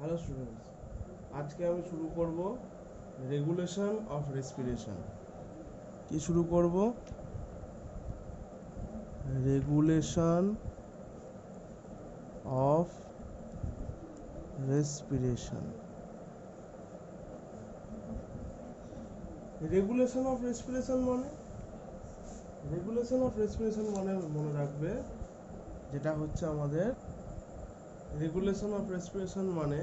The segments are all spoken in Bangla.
হ্যালো স্টুডেন্টস, আজকে আমি শুরু করব রেগুলেশন অফ রেসপিরেশন। কি শুরু করব? Regulation of respiration. Regulation of respiration মানে মনে রাখবে, যেটা হচ্ছে আমাদের রেগুলেশন অফ রেসপিরেশন মানে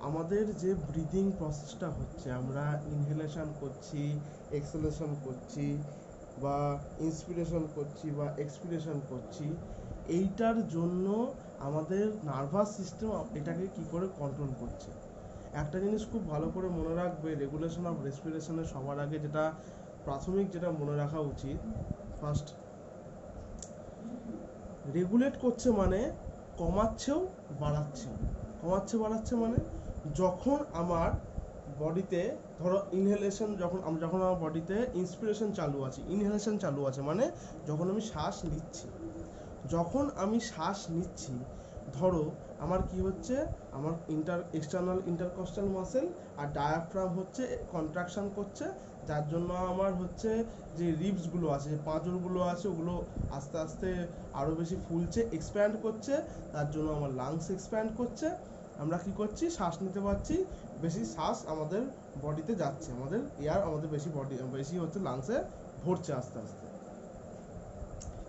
আমাদের যে ব্রিদিং প্রসেসটা হচ্ছে, আমরা ইনহেলেশন করছি, এক্সহেলেশন করছি, বা ইন্সপিরেশন করছি বা এক্সপিরেশন করছি, এইটার জন্য আমাদের নার্ভাস সিস্টেম এটাকে কি করে কন্ট্রোল করছে। একটা জিনিস খুব ভালো করে মনে রাখবে, রেগুলেশন অফ রেসপিরেশনের সবার আগে যেটা প্রাথমিক যেটা মনে রাখা উচিত, ফার্স্ট রেগুলেট করছে মানে কমাচ্ছেও বাড়াচ্ছে মানে যখন আমার বডিতে, ধরো ইনহেলেশন, যখন আমার বডিতে ইন্সপিরেশন চালু আছে, ইনহেলেশন চালু আছে, মানে যখন আমি শ্বাস নিচ্ছি, ধরো আমার কি হচ্ছে, আমার এক্সটার্নাল ইন্টারকস্টাল মাসেল আর ডায়াফ্রাম হচ্ছে কন্ট্রাকশন করছে, যার জন্য আমার হচ্ছে যে রিবসগুলো আছে, যে পাঁজরগুলো আছে, ওগুলো আস্তে আস্তে আরও বেশি ফুলছে, এক্সপ্যান্ড করছে, তার জন্য আমার লাংস এক্সপ্যান্ড করছে, আমরা কি করছি, শ্বাস নিতে পারছি, বেশি শ্বাস আমাদের বডিতে যাচ্ছে, আমাদের এয়ার আমাদের বেশি হচ্ছে লাংসে ভরছে আস্তে আস্তে।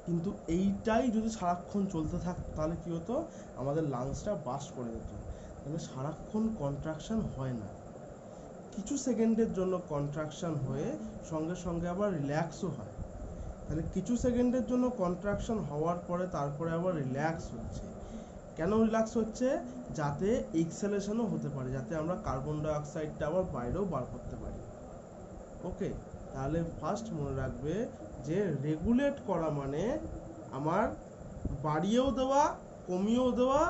কিন্তু এইটাই যদি সারাক্ষণ চলতে থাকতো তাহলে কি হতো, আমাদের লাংসটা বাস্ট করে যেত। তাহলে সারাক্ষণ কন্ট্রাকশন হয় না, কিছু সেকেন্ডের জন্য কন্ট্রাকশন হয়ে সঙ্গে সঙ্গে আবার রিল্যাক্সও হয়। তাহলে কিছু সেকেন্ডের জন্য কন্ট্রাকশন হওয়ার পরে তারপরে আবার রিল্যাক্স হচ্ছে। কেন রিল্যাক্স হচ্ছে? যাতে এক্সহেলেশনও হতে পারে, যাতে আমরা কার্বন ডাইঅক্সাইডটা আবার বাইরেও বার করতে পারি। ওকে, তাহলে ফার্স্ট মনে রাখবে যে রেগুলেট করা মানে আমার বাড়িয়েও দেওয়া, কমিয়েও দেওয়া,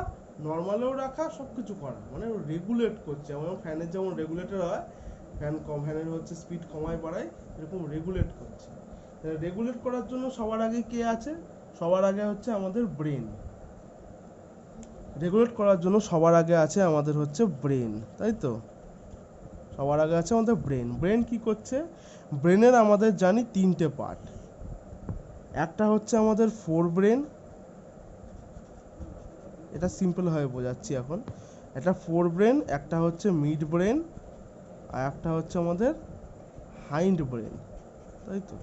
নর্মালেও রাখা, সব কিছু করা, মানে রেগুলেট করছে। যেমন ফ্যানের যেমন রেগুলেটর হয়, ফ্যানের হচ্ছে স্পিড কমায় বাড়ায়, এরকম রেগুলেট করছে। রেগুলেট করার জন্য সবার আগে কে আছে? সবার আগে হচ্ছে আমাদের ব্রেন। রেগুলেট করার জন্য সবার আগে আছে আমাদের হচ্ছে ব্রেন, তাই তো? সবার আগে আছে আমাদের ব্রেন। ব্রেন কি করছে? ব্রেনের আমাদের জানি তিনটে পার্ট। একটা হচ্ছে আমাদের ফোর ব্রেন, এটা সিম্পল ভাবে বোঝাচ্ছি এখন। একটা ফোর ব্রেন, একটা হচ্ছে মিড ব্রেন, আর একটা হচ্ছে আমাদের হাইন্ড ব্রেন, তাই তো?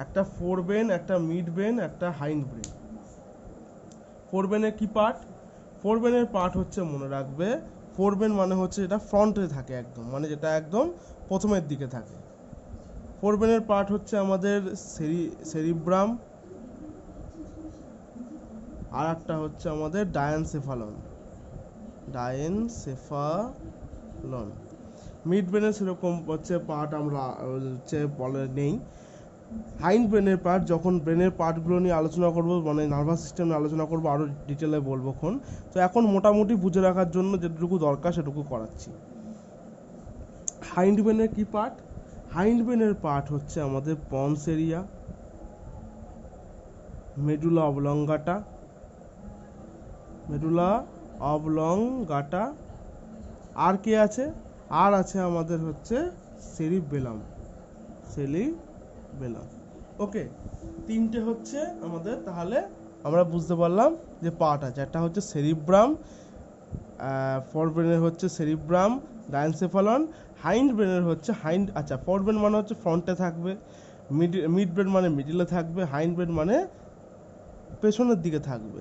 একটা ফোর ব্রেন, একটা মিড ব্রেন, একটা হাইন্ড ব্রেন। ফোর ব্রেনের কি পার্ট? ফোর ব্রেনের পার্ট হচ্ছে, মনে রাখবে, ফোর ব্রেন মানে হচ্ছে যেটা ফ্রন্টে থাকে একদম, মানে যেটা একদম প্রথমের দিকে থাকে। ফোর ব্রেনের পার্ট হচ্ছে আমাদের সেরিব্রাম, আর একটা হচ্ছে আমাদের ডায়ানসেফালন। মিড ব্রেনের সেরকম হচ্ছে পার্ট আমরা হচ্ছে বলে নেই। হাইন্ড ব্রেনের পার্ট, যখন ব্রেনের পার্টগুলো নিয়ে আলোচনা করব, মানে নার্ভাস সিস্টেম নিয়ে আলোচনা করবো, আরও ডিটেলে বলবো খন। তো এখন মোটামুটি বুঝে রাখার জন্য যেটুকু দরকার সেটুকু করাচ্ছি। হাইন্ড ব্রেনের কি পার্ট? হাইন্ড ব্রেনের পার্ট হচ্ছে আমাদের পন্স এরিয়া, মেডুলা অবলংগাটা, আর কে আছে? আর আছে আমাদের হচ্ছে সেরিবেলাম। ওকে, তিনটে হচ্ছে আমাদের, তাহলে আমরা বুঝতে পারলাম যে পার্ট আছে। একটা হচ্ছে সেরিব্রাম, ফোর ব্রেনের হচ্ছে সেরিব্রাম, ডায়ানসেফালন। হাইন্ড ব্রেনের হচ্ছে আচ্ছা, ফোর ব্রেন মানে হচ্ছে ফ্রন্টে থাকবে, মিড ব্রেন মানে মিডিলে থাকবে, হাইন্ড ব্রেন মানে পেছনের দিকে থাকবে,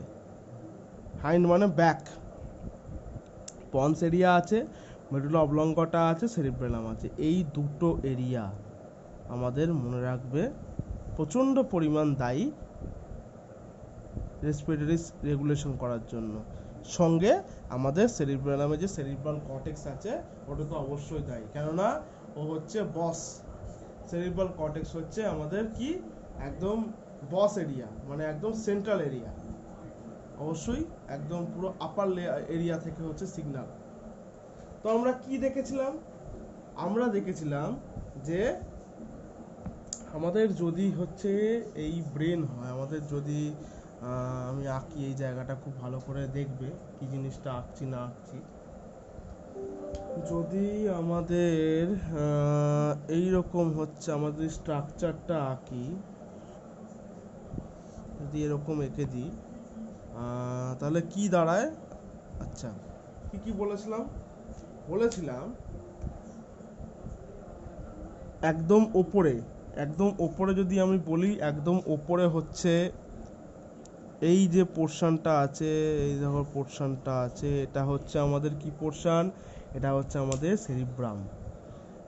হাইন্ড মানে ব্যাক। পন্স এরিয়া আছে, মেডুলা অবলঙ্গটা আছে, সেরিব্রেলাম আছে। এই দুটো এরিয়া আমাদের মনে রাখবে প্রচণ্ড পরিমাণ দায়ী রেসপিরেটরি রেগুলেশন করার জন্য। সঙ্গে আমাদের সেরিব্রেলামে যে সেরিব্রাল কর্টেক্স আছে, ওটা তো অবশ্যই দায়ী, কেননা ও হচ্ছে বস। সেরিব্রাল কর্টেক্স হচ্ছে আমাদের কি, একদম বস এরিয়া, মানে একদম সেন্ট্রাল এরিয়া, অবশ্যই একদম পুরো আপার এরিয়া থেকে হচ্ছে সিগন্যাল। তো আমরা কি দেখেছিলাম? আমরা দেখেছিলাম যে আমাদের যদি হচ্ছে এই ব্রেন হয়, আমাদের যদি আমি আঁকি, এই জায়গাটা খুব ভালো করে দেখবে কি জিনিসটা আঁকছি না আঁকছি। যদি আমাদের এই রকম হচ্ছে আমাদের স্ট্রাকচারটা আঁকি, যদি এরকম এঁকে দিই তাহলে কি দাঁড়ায়? আচ্ছা, কি কি বলেছিলাম? বলেছিলাম একদম ওপরে যদি আমি বলি, একদম ওপরে হচ্ছে এই যে পোর্শনটা আছে, এই দেখো পোর্শনটা আছে, এটা হচ্ছে আমাদের কি পোর্শন? এটা হচ্ছে আমাদের সেরিব্রাম।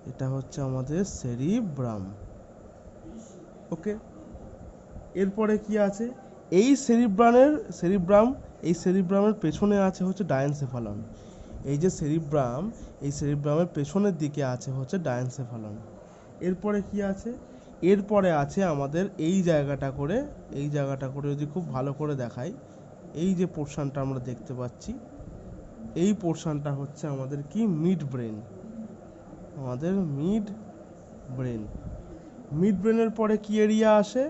এটা হচ্ছে আমাদের সেরিব্রাম। ওকে, এরপরে কি আছে? এই সেরিব্রামের পেছনে আছে হচ্ছে ডায়ানসেফালন। এই যে সেরিব্রাম, এই সেরিব্রামের পেছনের দিকে আছে হচ্ছে ডায়ানসেফালন। এরপরে কি আছে? এরপরে আছে আমাদের এই জায়গাটা করে, যদি খুব ভালো করে দেখাই, এই যে পোর্শনটা আমরা দেখতে পাচ্ছি, এই পোর্শনটা হচ্ছে আমাদের কি? Mid brain. আমাদের মিড ব্রেন। মিড ব্রেনের পরে কি এরিয়া আসে?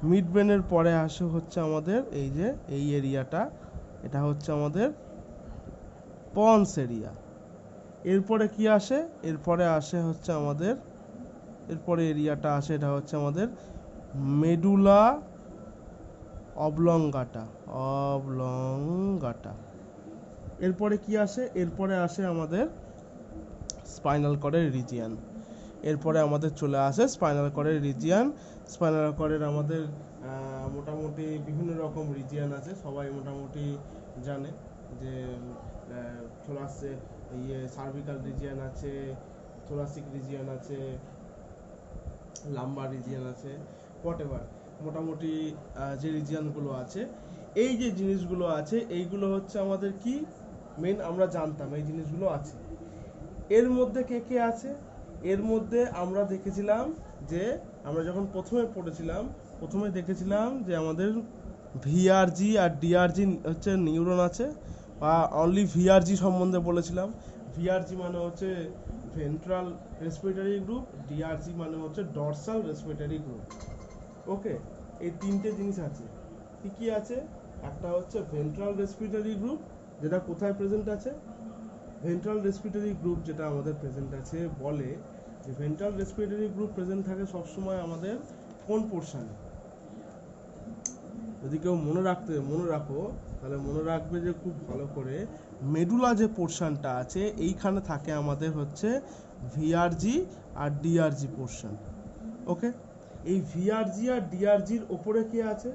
মিড ব্রেনের পরে আসে হচ্ছে আমাদের এই যে এই এরিয়াটা, এটা হচ্ছে আমাদের পন্স এরিয়া। এরপরে কি আসে? এরপরে আসে হচ্ছে আমাদের, এরপরে এরিয়াটা আসে, এটা হচ্ছে আমাদের মেডুলা অবলঙ্গাটা। এরপরে কি আসে? এরপরে আসে আমাদের স্পাইনাল কর্ডের রিজিয়ান। এরপরে আমাদের চলে আসে স্পাইনাল কর্ডের রিজিয়ান। স্পাইনাল কর্ডের আমাদের মোটামুটি বিভিন্ন রকম রিজিয়ান আছে, সবাই মোটামুটি জানে যে থোরাসে সার্ভিকাল রিজিয়ান আছে, থোরাসিক রিজিয়ান আছে, লাম্বার রিজিয়ান আছে, হোয়াটএভার মোটামুটি যে রিজিয়ানগুলো আছে, এই যে জিনিসগুলো আছে, এইগুলো হচ্ছে আমাদের কি মেন আমরা জানতাম এই জিনিসগুলো আছে। এর মধ্যে কে কে আছে? এর মধ্যে আমরা দেখেছিলাম যে আমরা যখন প্রথমে পড়েছিলাম, প্রথমে দেখেছিলাম যে আমাদের ভিআরজি আর ডিআরজি হচ্ছে নিউরন আছে, বা অনলি ভিআরজি সম্বন্ধে বলেছিলাম। ভিআরজি মানে হচ্ছে ভেন্ট্রাল রেসপিরেটরি গ্রুপ, ডিআরজি মানে হচ্ছে ডরসাল রেসপিরেটরি গ্রুপ। ওকে, এই তিনটে জিনিস আছে। কি কি আছে? একটা হচ্ছে ভেন্ট্রাল রেসপিরেটরি গ্রুপ, যেটা কোথায় প্রেজেন্ট আছে? ভেন্ট্রাল রেসপিরেটরি গ্রুপ যেটা আমাদের প্রেজেন্ট আছে, বলে যে ভেন্ট্রাল রেসপিরেটরি গ্রুপ প্রেজেন্ট থাকে সবসময় আমাদের কোন পোর্শনে? যদি কেউ মনে রাখো, তাহলে মনে রাখবে যে খুব ভালো করে মেডুলা যে পোর্শনটা আছে, এইখানে থাকে আমাদের হচ্ছে ভিআরজি আর ডিআরজি পোর্শন। ওকে, এই ভিআরজি আর ডিআরজির ওপরে কে আছে?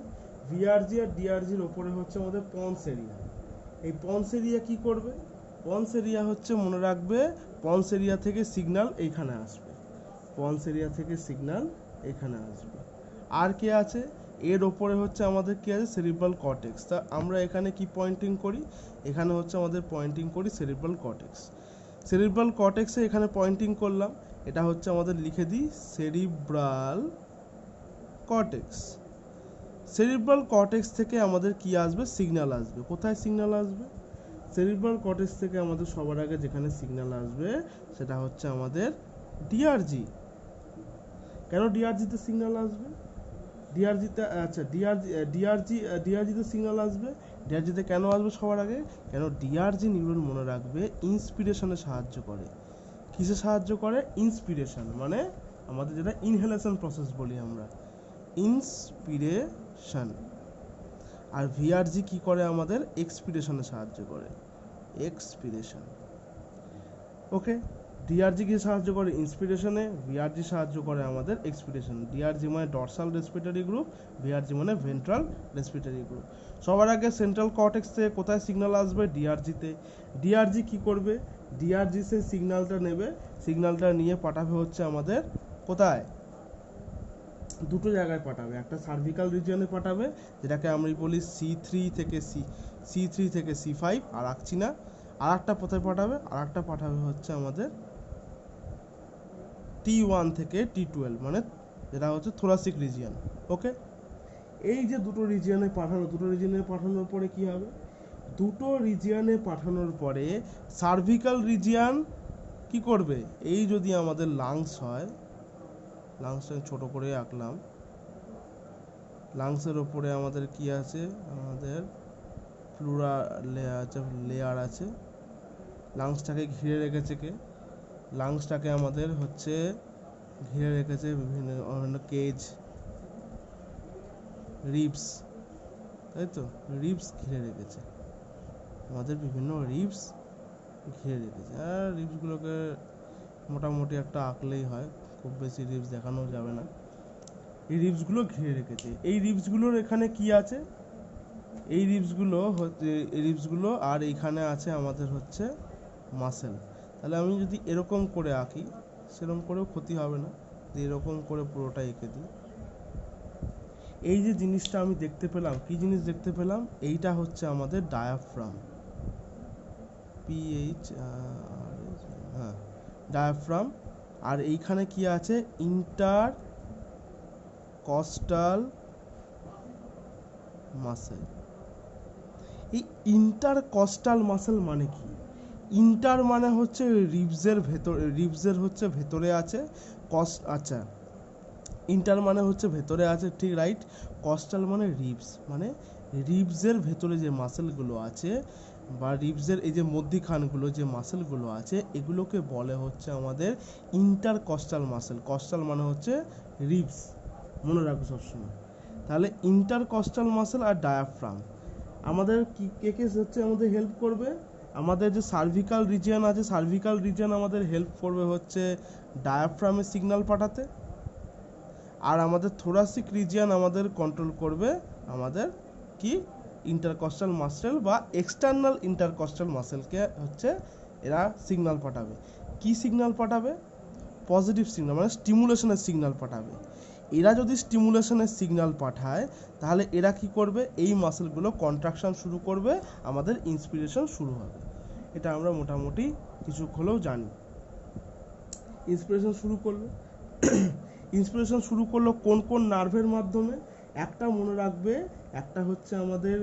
ভিআরজি আর ডিআরজির ওপরে হচ্ছে আমাদের পন্স এরিয়া। এই পন্স এরিয়া কি করবে? পন্স এরিয়া হচ্ছে মনে রাখবে, পন্স এরিয়া থেকে সিগন্যাল এইখানে আসবে, পন্স এরিয়া থেকে সিগন্যাল এখানে আসবে। আর কে আছে? এর ওপরে হচ্ছে আমাদের কি আছে? Cerebral cortex. তা আমরা এখানে কি পয়েন্টিং করি? এখানে হচ্ছে আমাদের পয়েন্টিং করি সেরিব্রাল কর্টেক্স। সেরিব্রাল কর্টেক্সে এখানে পয়েন্টিং করলাম, এটা হচ্ছে আমাদের লিখে দিই সেরিব্রাল কর্টেক্স। সেরিব্রাল কর্টেক্স থেকে আমাদের কি আসবে? সিগন্যাল আসবে। কোথায় সিগন্যাল আসবে? সেরিব্রাল কর্টেক্স থেকে আমাদের সবার আগে যেখানে সিগন্যাল আসবে সেটা হচ্ছে আমাদের ডিআরজি। কেন ডিআরজিতে সিগন্যাল আসবে? ডিআরজিতে আচ্ছা ডিআরজিতে সিগন্যাল আসবে। ডিআরজিতে কেন আসবে সবার আগে? কেন ডিআরজি নিউরন মনে রাখবে ইন্সপিরেশনে সাহায্য করে। কিসে সাহায্য করে? ইন্সপিরেশন, মানে আমাদের যেটা ইনহেলেশন প্রসেস বলি আমরা, ইন্সপিরেশন। আর ভিআরজি কি করে? আমাদের এক্সপিরেশনে সাহায্য করে, এক্সপিরেশন। ওকে, ডিআরজি কি সাহায্য করে? ইন্সপিরেশনে। ভিআরজি সাহায্য করে আমাদের এক্সপিরেশন। ডিআরজি মানে ডরসাল রেসপিরেটরি গ্রুপ, ভিআরজি মানে ভেন্ট্রাল রেসপিরেটরি গ্রুপ। সবার আগে সেন্ট্রাল কর্টেক্স থেকে কোথায় সিগন্যাল আসবে? ডিআরজিতে। ডিআরজি কি করবে? ডিআরজি সে সিগন্যালটা নেবে, সিগন্যালটা নিয়ে পাঠাবে হচ্ছে আমাদের কোথায়? দুটো জায়গায় পাঠাবে। একটা সার্ভিকাল রিজিয়নে পাঠাবে, যেটাকে আমরা বলি সি3 থেকে সি5 আর রাখছি না। আর একটা কোথায় পাঠাবে? আর একটা পাঠাবে হচ্ছে আমাদের T1 থেকে T12, মানে যেটা হচ্ছে থোরাসিক রিজিয়ন। ওকে, এই যে দুটো রিজিয়নে পাঠানোর পরে কি হবে? দুটো রিজিয়নে পাঠানোর পরে সার্ভিকাল রিজিয়ন কি করবে? এই যদি আমাদের লাংস হয়, লাংসটা ছোট করে আঁকলাম, লাংসের ওপরে আমাদের কি আছে? আমাদের প্লুরাল লেয়ার আছে, লাংসটাকে ঘিরে রেখেছে কে? লাংসটাকে আমাদের হচ্ছে ঘিরে রেখেছে বিভিন্ন কেজ, রিবস, তাই তো? রিবস ঘিরে রেখেছে আমাদের, বিভিন্ন রিবস ঘিরে রেখেছে। আর রিবসগুলোকে মোটামুটি একটা আঁকলেই হয়, খুব বেশি রিবস দেখানো যাবে না। এই রিবসগুলো ঘিরে রেখেছে। এই রিবসগুলোর এখানে কি আছে? এই রিবসগুলো হচ্ছে, এই রিবসগুলো আর এইখানে আছে আমাদের হচ্ছে মাসেল। তাহলে আমি যদি এরকম করে আঁকি, সেরকম করেও ক্ষতি হবে না, এরকম করে পুরোটা এঁকে দিই। এই যে জিনিসটা আমি দেখতে পেলাম, কি জিনিস দেখতে পেলাম? এইটা হচ্ছে আমাদের ডায়াফ্রাম, হ্যাঁ, ডায়াফ্রাম। আর এইখানে কি আছে? Intercostal muscle. এই ইন্টারকস্টাল মাসেল মানে কি? ইন্টার মানে হচ্ছে রিবসের ভেতর, রিবসের হচ্ছে ভেতরে আছে। আচ্ছা, ইন্টার মানে হচ্ছে ভেতরে আছে, ঠিক রাইট। কস্টাল মানে রিবস, মানে রিবসের ভেতরে যে মাসেলগুলো আছে, বা রিবসের এই যে মধ্যিখানগুলো যে মাসেলগুলো আছে, এগুলোকে বলে হচ্ছে আমাদের ইন্টারকস্টাল মাসেল। কস্টাল মানে হচ্ছে রিবস, মনে রাখো সবসময়। তাহলে ইন্টারকস্টাল মাসেল আর ডায়াফ্রাম আমাদের কি কে হচ্ছে আমাদের হেল্প করবে? আমাদের যে সার্ভিকাল রিজিয়ন আছে, সার্ভিকাল রিজিয়ন আমাদের হেল্প করবে হচ্ছে ডায়াফ্রামে সিগন্যাল পাঠাতে। আর আমাদের থোরাসিক রিজিয়ন আমাদের কন্ট্রোল করবে আমাদের কি? ইন্টারকস্টাল মাসেল বা এক্সটার্নাল ইন্টারকস্টাল মাসেলকে হচ্ছে এরা সিগন্যাল পাঠাবে। কি সিগন্যাল পাঠাবে? পজিটিভ সিগন্যাল, মানে স্টিমুলেশনের সিগন্যাল পাঠাবে। এরা যদি স্টিমুলেশনের সিগন্যাল পাঠায়, তাহলে এরা কি করবে? এই মাসেলগুলো কন্ট্রাকশন শুরু করবে, আমাদের ইন্সপিরেশন শুরু হবে। এটা আমরা মোটামুটি কিছু হলেও জানি। ইন্সপিরেশন শুরু করলো ইন্সপিরেশন শুরু করলো কোন কোন নার্ভের মাধ্যমে? একটা মনে রাখবে, একটা হচ্ছে আমাদের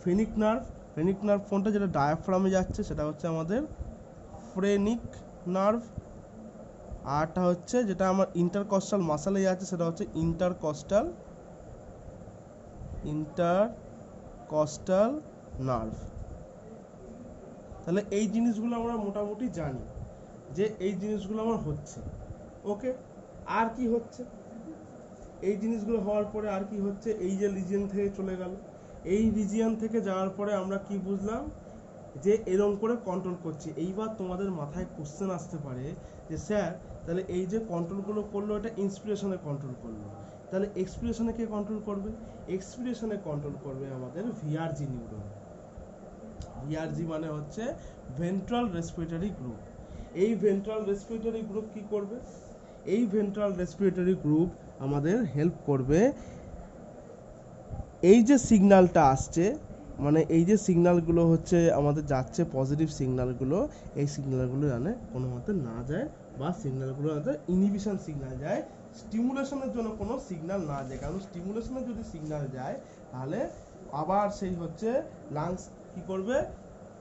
ফেনিক নার্ভ। ফেনিক নার্ভ কোনটা? যেটা ডায়াফ্রামে যাচ্ছে, সেটা হচ্ছে আমাদের ফ্রেনিক নার্ভ। আরটা হচ্ছে যেটা আমার ইন্টারকস্টাল মাসেলে যাচ্ছে, সেটা হচ্ছে ইন্টারকস্টাল নার্ভ। তাহলে এই জিনিসগুলো আমরা মোটামুটি জানি যে এই জিনিসগুলো আমার হচ্ছে। ওকে, আর কি হচ্ছে? এই জিনিসগুলো হওয়ার পরে আর কি হচ্ছে? এই যে রিজিয়ন থেকে চলে গেল, এই রিজিয়ন থেকে যাওয়ার পরে আমরা কি বুঝলাম? যে এরকম করে কন্ট্রোল করছি। এইবার তোমাদের মাথায় কোশ্চেন আসতে পারে যে স্যার, তাহলে এই যে কন্ট্রোলগুলো করলো, এটা ইন্সপিরেশনে কন্ট্রোল করলো, তাহলে এক্সপিরেশনে কে কন্ট্রোল করবে? এক্সপিরেশনে কন্ট্রোল করবে আমাদের ভিআরজি নিউরন। ভিআরজি মানে হচ্ছে ভেন্ট্রাল রেসপিরেটরি গ্রুপ। এই ভেন্ট্রাল রেসপিরেটরি গ্রুপ কি করবে? এই ভেন্ট্রাল রেসপিরেটরি গ্রুপ আমাদের হেল্প করবে। এই যে সিগন্যালটা আসছে, মানে এই যে সিগন্যালগুলো হচ্ছে আমাদের যাচ্ছে, পজিটিভ সিগন্যালগুলো, এই সিগন্যালগুলো জানে কোনো মতে না যায়, বা সিগন্যালগুলো যাতে ইনহিবিশন সিগন্যাল যায়, স্টিমুলেশনের জন্য কোনো সিগন্যাল না যায়। কারণ স্টিমুলেশনের যদি সিগন্যাল যায়, তাহলে আবার সেই হচ্ছে লাংস কি করবে?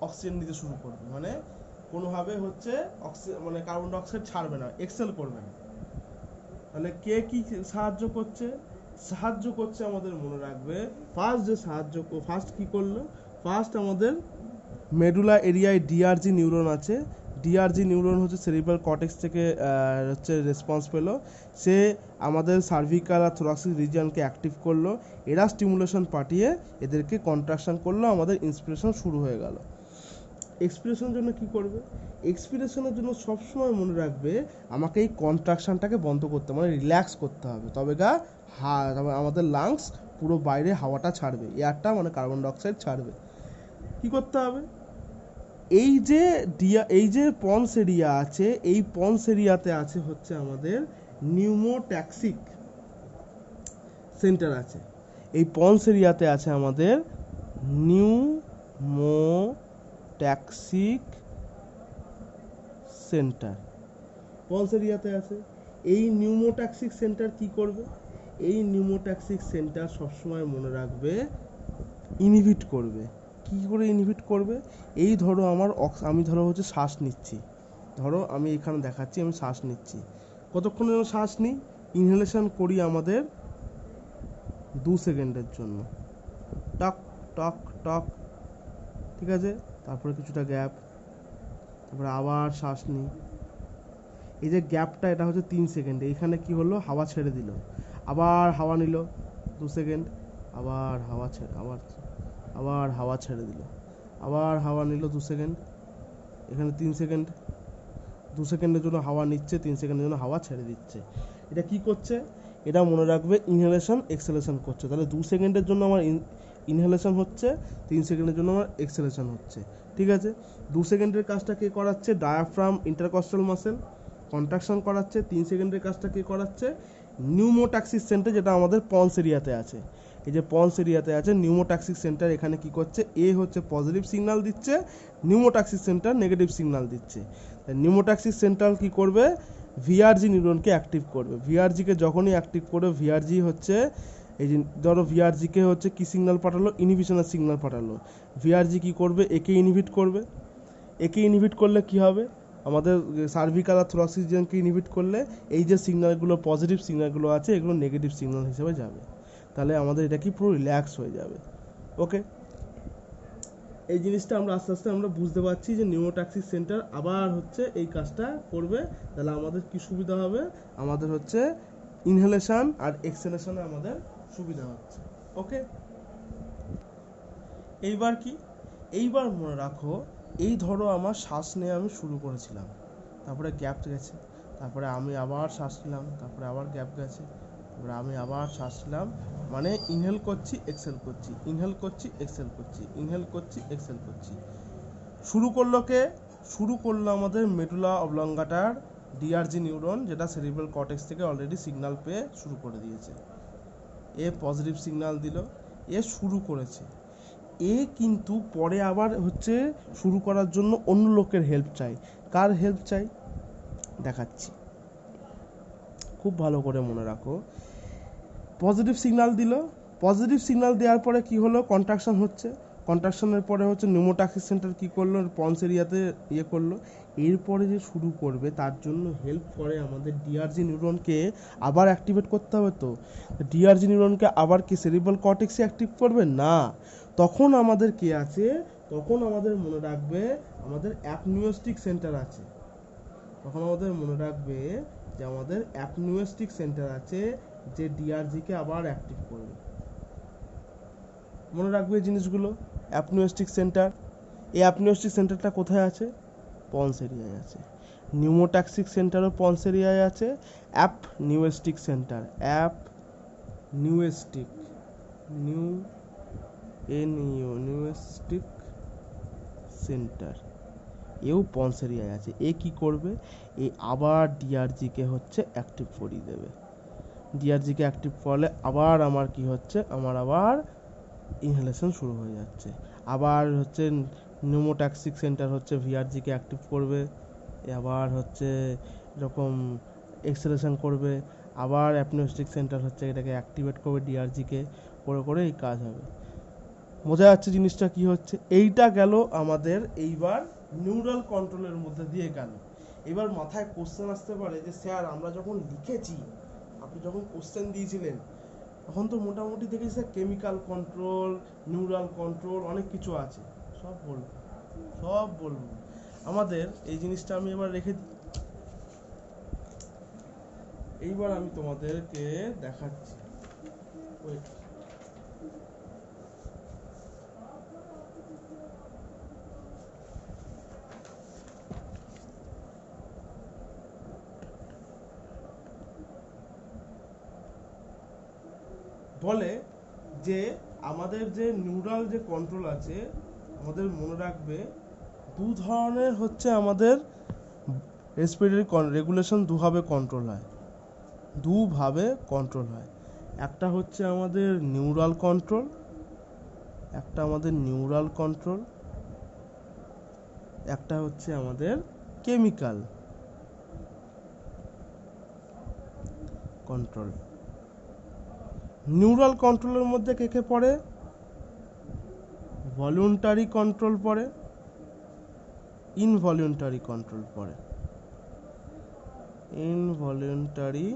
অক্সিজেন নিতে শুরু করবে, মানে কোনোভাবে হচ্ছে মানে কার্বন ডাইঅক্সাইড ছাড়বে না, এক্সেল করবে না। তাহলে কে কি সাহায্য করছে? সাহায্য করছে আমাদের, মনে রাখবে, ফার্স্ট কি করলো? ফার্স্ট আমাদের মেডুলা এরিয়ায় ডিআরজি নিউরন আছে। ডিআরজি নিউরন হচ্ছে সেরিব্রাল কর্টেক্স থেকে হচ্ছে রেসপন্স পেলো, সে আমাদের সার্ভিকাল আর থোরাসিক রিজিয়নকে অ্যাক্টিভ করলো। এরা স্টিমুলেশন পাঠিয়ে এদেরকে কন্ট্রাকশন করলো, আমাদের ইন্সপিরেশন শুরু হয়ে গেল। এক্সপিরেশনের জন্য কি করবে? এক্সপিরেশনের জন্য সবসময় মনে রাখবে, আমাকে এই কন্ট্রাকশনটাকে বন্ধ করতে হবে, মানে রিল্যাক্স করতে হবে, তবে তবে আমাদের লাংস পুরো বাইরে হাওয়াটা ছাড়বে, এয়ারটা মানে কার্বন ডাইঅক্সাইড ছাড়বে। কি করতে হবে? এই যে পন্স এরিয়া আছে, এই পন্স এরিয়াতে আছে হচ্ছে আমাদের নিউমোট্যাক্সিক সেন্টার আছে। এই পন্স এরিয়াতে আছে আমাদের নিউমোট্যাক্সিক সেন্টার, পন্স এরিয়াতে আছে। এই নিউমোট্যাক্সিক সেন্টার কি করবে? এই নিউমোট্যাক্সিক সেন্টার সবসময় মনে রাখবে ইনহিবিট করবে। কি করে ইনহিবিট করবে? এই ধরো আমি ধরো হচ্ছে শ্বাস নিচ্ছি, ধরো আমি এখানে দেখাচ্ছি, আমি শ্বাস নিচ্ছি। কতক্ষণ যেন শ্বাস নিই? ইনহেলেশন করি আমাদের 2 সেকেন্ডের জন্য, টক টক টক, ঠিক আছে? তারপরে কিছুটা গ্যাপ, তারপরে আবার শ্বাস নিই। এই যে গ্যাপটা এটা হচ্ছে 3 সেকেন্ডে, এখানে কি হলো, হাওয়া ছেড়ে দিল, আবার হাওয়া নিল 2 সেকেন্ড, আবার হাওয়া ছেড়ে আবার হাওয়া ছেড়ে দিল, আবার হাওয়া নিল 2 সেকেন্ড, এখানে 3 সেকেন্ড, 2 সেকেন্ডের জন্য হাওয়া নিচ্ছে, 3 সেকেন্ডের জন্য হাওয়া ছেড়ে দিচ্ছে। এটা কি করছে, এটা মনে রাখবে ইনহেলেশন এক্সহেলেশন করছে। তাহলে 2 সেকেন্ডের জন্য আমার ইনহেলেশন হচ্ছে, 3 সেকেন্ডের জন্য আমার এক্সহেলেশন হচ্ছে। ঠিক আছে, 2 সেকেন্ডের কাজটা কে করাচ্ছে, ডায়াফ্রাম ইন্টারকস্টাল মাসেল কন্ট্রাকশন করাচ্ছে। 3 সেকেন্ডের কাজটা কে করাচ্ছে, নিউমোট্যাক্সিস সেন্টার, যেটা আমাদের পন্স এরিয়াতে আছে। এই যে পন্স এরিয়াতে আছে নিউমোট্যাক্সিস সেন্টার, এখানে কি করছে, এ হচ্ছে পজিটিভ সিগন্যাল দিচ্ছে, নিউমোট্যাক্সিস সেন্টার নেগেটিভ সিগন্যাল দিচ্ছে। নিউমোট্যাক্সিস সেন্টার কি করবে, ভিআরজি নিউরনকে অ্যাক্টিভ করবে। ভিআরজিকে যখনই অ্যাক্টিভ করবে, ভিআরজি হচ্ছে এই যে ধরো ভিআরজিকে হচ্ছে কি সিগন্যাল পাঠালো, ইনহিবিশনের সিগন্যাল পাঠালো। ভিআরজি কি করবে, একে ইনহিবিট করবে। একে ইনহিবিট করলে কি হবে, আমাদের সার্ভিকাল আর থোরাসিক রিজিয়নকে ইনহিবিট করলে এই যে সিগন্যালগুলো পজিটিভ সিগন্যালগুলো আছে এগুলো নেগেটিভ সিগন্যাল হিসেবে যাবে। তাহলে আমাদের এটা কি পুরো রিল্যাক্স হয়ে যাবে। ওকে, এই জিনিসটা আমরা আস্তে আস্তে আমরা বুঝতে পারছি যে নিউরোটক্সিক সেন্টার আবার হচ্ছে এই কাজটা করবে। তাহলে আমাদের কি সুবিধা হবে, আমাদের হচ্ছে ইনহেলেশন আর এক্সহেলেশনে আমাদের সুবিধা হচ্ছে। ওকে, এইবার কি, এইবার মনে রাখো, এই ধরো আমার শ্বাস নিয়ে আমি শুরু করেছিলাম, তারপরে গ্যাপ গেছে, তারপরে আমি আবার শ্বাস নিলাম, তারপরে আবার গ্যাপ গেছে, তারপরে আমি আবার শ্বাস নিলাম, মানে ইনহেল করছি এক্সহেল করছি, ইনহেল করছি এক্সহেল করছি, ইনহেল করছি এক্সহেল করছি। শুরু করলো কে, শুরু করলো আমাদের মেডুলা অবলঙ্গাটার ডিআরজি নিউরন, যেটা সেরিব্রাল কর্টেক্স থেকে অলরেডি সিগন্যাল পেয়ে শুরু করে দিয়েছে। এ পজিটিভ সিগন্যাল দিল, এ শুরু করেছে। এ কিন্তু পরে আবার হচ্ছে শুরু করার জন্য অন্য লোকের হেল্প চাই। কার হেল্প চাই দেখাচ্ছি, খুব ভালো করে মনে রাখো। পজিটিভ সিগন্যাল দিল, পজিটিভ সিগন্যাল দেওয়ার পরে কি হলো, কন্ট্রাকশন হচ্ছে, কন্ট্রাকশনের পরে হচ্ছে নিউমোট্যাক্সিস সেন্টার কি করলো, পন্স এরিয়াতে ইয়ে করলো। এরপরে যে শুরু করবে তার জন্য হেল্প করে আমাদের ডিআরজি নিউরনকে আবার অ্যাক্টিভেট করতে হবে। তো ডিআরজি নিউরনকে আবার কি সেরিব্রাল কর্টেক্সে অ্যাক্টিভ করবে না, তখন আমাদের কি আছে, তখন আমাদের মনে রাখবে আমাদের অ্যাপনিউস্টিক সেন্টার আছে। তখন আমাদের মনে রাখবে যে আমাদের অ্যাপনিউস্টিক সেন্টার আছে, যে ডিআরজিকে আবার অ্যাক্টিভ করবে। মনে রাখবে এই জিনিসগুলো। অ্যাপনিউস্টিক সেন্টার, এই অ্যাপনিউস্টিক সেন্টারটা কোথায় আছে, পন্স এরিয়ায় আছে। নিউমোট্যাক্সিক সেন্টারও পন্স এরিয়ায় আছে। অ্যাপনিউস্টিক সেন্টার, অ্যাপনিউস্টিক, নিউস্টিক সেন্টার এও পন্স এরিয়ায় আছে। এ কি করবে, এ আবার ডিআরজিকে হচ্ছে অ্যাক্টিভ করিয়ে দেবে। ডিআরজিকে অ্যাক্টিভ করলে আবার আমার কি হচ্ছে, আমার আবার ইনহেলেশন শুরু হয়ে যাচ্ছে। আবার হচ্ছে নিউমোট্যাক্সিক সেন্টার হচ্ছে ভিআরজিকে অ্যাক্টিভ করবে, আবার হচ্ছে এরকম এক্সহেলেশন করবে, আবার অ্যাপনিউস্টিক সেন্টার হচ্ছে এটাকে অ্যাক্টিভেট করবে ডিআরজিকে, করে করে এই কাজ হবে। বোঝা যাচ্ছে জিনিসটা কি হচ্ছে। এইটা গেল আমাদের এইবার নিউরাল কন্ট্রোলের মধ্যে দিয়ে গেল। এবার মাথায় কোশ্চেন আসতে পারে যে স্যার আমরা যখন লিখেছি, আপনি যখন কোশ্চেন দিয়েছিলেন তখন তো মোটামুটি দেখেছি sir chemical control, neural control অনেক কিছু আছে, সব বলবো, সব বলবো। আমাদের এই জিনিসটা আমি এবার রেখে দিই। এইবার আমি তোমাদেরকে দেখাচ্ছি, ওয়েট, বলে যে আমাদের যে নিউরাল যে কন্ট্রোল আছে, আমাদের মনে রাখবে দু ধরনের হচ্ছে আমাদের রেসপিরেটরি রেগুলেশন দুভাবে কন্ট্রোল হয়, দুভাবে কন্ট্রোল হয়। একটা হচ্ছে আমাদের নিউরাল কন্ট্রোল, একটা আমাদের নিউরাল কন্ট্রোল, একটা হচ্ছে আমাদের কেমিক্যাল কন্ট্রোল। নিউরাল কন্ট্রোলের মধ্যে কে কে পড়ে, ভলিউন্টারি কন্ট্রোল পড়ে, ইনভলিউন্টারি কন্ট্রোল পড়ে। ইনভলিউন্টারি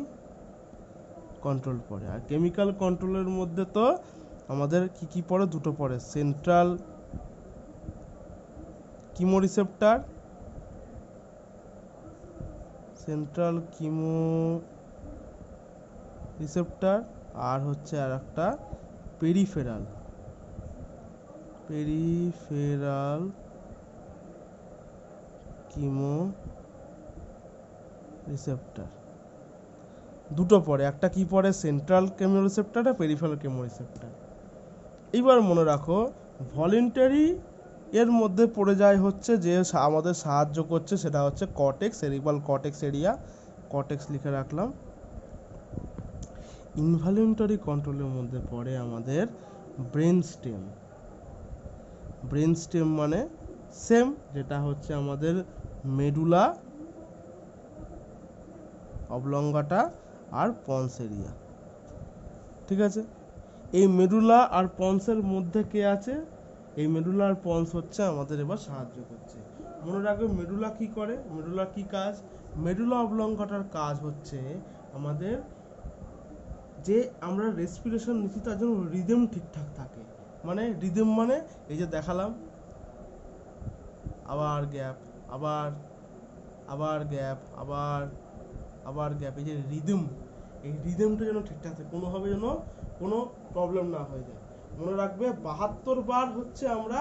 কন্ট্রোল পড়ে। আর কেমিক্যাল কন্ট্রোলের মধ্যে তো আমাদের কি কি পড়ে, দুটো পড়ে, সেন্ট্রাল কিমোরিসেপ্টার সেন্ট্রাল কিমো রিসেপ্টর, আর হচ্ছে আর একটা পেরিফেরাল কিমো রিসেপ্টর। দুটো পড়ে, একটা কি পড়ে সেন্ট্রাল কেমো রিসেপ্টর আর পেরিফেরাল কেমো রিসেপ্টর। এবার মনে রাখো ভলেন্টারি এর মধ্যে পড়ে যায় হচ্ছে যে আমাদের সাহায্য করছে সেটা হচ্ছে cortex, cerebral cortex area, cortex লিখে রাখলাম। ইনভলিউন্টারি কন্ট্রোলের মধ্যে পড়ে আমাদের ব্রেন স্টেম মানে সেম, যেটা হচ্ছে আমাদের মেডুলা অবলঙ্গাটা আর পন্স এরিয়া। ঠিক আছে, এই মেডুলা আর পন্সের মধ্যে কে আছে? এই মেডুলা আর পন্স হচ্ছে আমাদের এবার সাহায্য করছে। মনে রাখবে মেডুলা কি করে, মেডুলা কি কাজ? মেডুলা অবলঙ্গাটার কাজ হচ্ছে আমাদের যে আমরা রেসপিরেশন নিচ্ছি তার জন্য রিদম ঠিকঠাক থাকে। মানে রিদম মানে এই যে দেখালাম, আবার গ্যাপ, আবার গ্যাপ, আবার গ্যাপ, এই যে রিদম, এই রিদমটা যেন ঠিকঠাক থাকে, কোনোভাবে যেন কোনো প্রবলেম না হয়ে যায়। মনে রাখবে 72 বার হচ্ছে আমরা